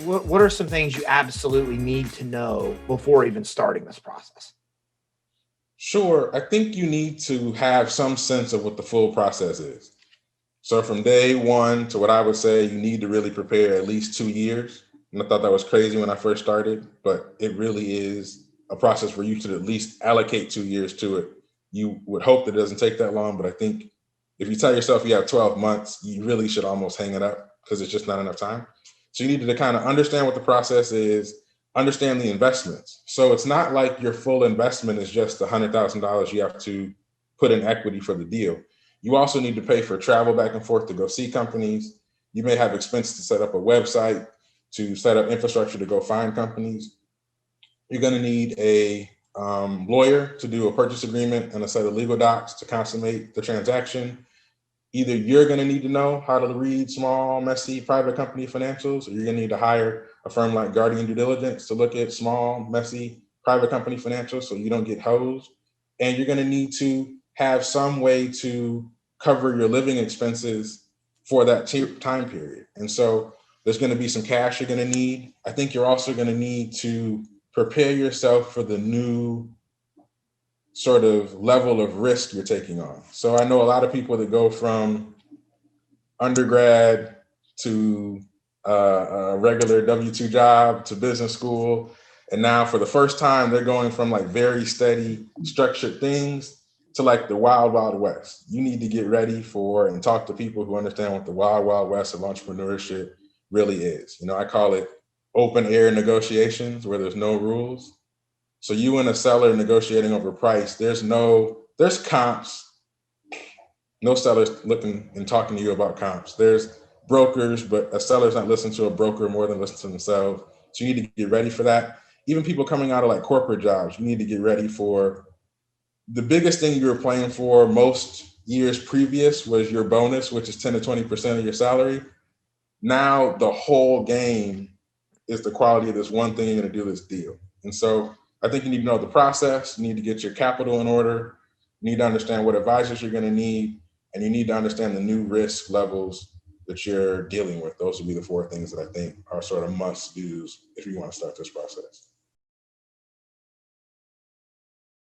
what are some things you absolutely need to know before even starting this process? Sure, I think you need to have some sense of what the full process is. So from day one to what I would say, you need to really prepare at least 2 years. And I thought that was crazy when I first started, but it really is a process where you should at least allocate 2 years to it. You would hope that it doesn't take that long, but I think if you tell yourself you have 12 months, you really should almost hang it up because it's just not enough time. So you need to kind of understand what the process is, understand the investments. So it's not like your full investment is just $100,000 you have to put in equity for the deal. You also need to pay for travel back and forth to go see companies. You may have expenses to set up a website, to set up infrastructure to go find companies. You're going to need a lawyer to do a purchase agreement and a set of legal docs to consummate the transaction. Either you're going to need to know how to read small, messy private company financials, or you're going to need to hire a firm like Guardian Due Diligence to look at small, messy private company financials so you don't get hosed. And you're going to need to have some way to cover your living expenses for that time period. And so there's going to be some cash you're going to need. I think you're also going to need to prepare yourself for the new sort of level of risk you're taking on. So I know a lot of people that go from undergrad to a regular W-2 job to business school. And now for the first time, they're going from like very steady, structured things to like the wild, wild west. You need to get ready for and talk to people who understand what the wild, wild west of entrepreneurship really is. You know, I call it open air negotiations where there's no rules. So you and a seller negotiating over price, there's comps, no sellers looking and talking to you about comps. There's brokers, but a seller's not listening to a broker more than listen to themselves. So you need to get ready for that. Even people coming out of like corporate jobs, you need to get ready for the biggest thing you were playing for most years previous was your bonus, which is 10 to 20% of your salary. Now the whole game is the quality of this one thing you're going to do this deal. And so I think you need to know the process. You need to get your capital in order. You need to understand what advisors you're going to need, and you need to understand the new risk levels that you're dealing with. Those would be the four things that I think are sort of must do's if you want to start this process.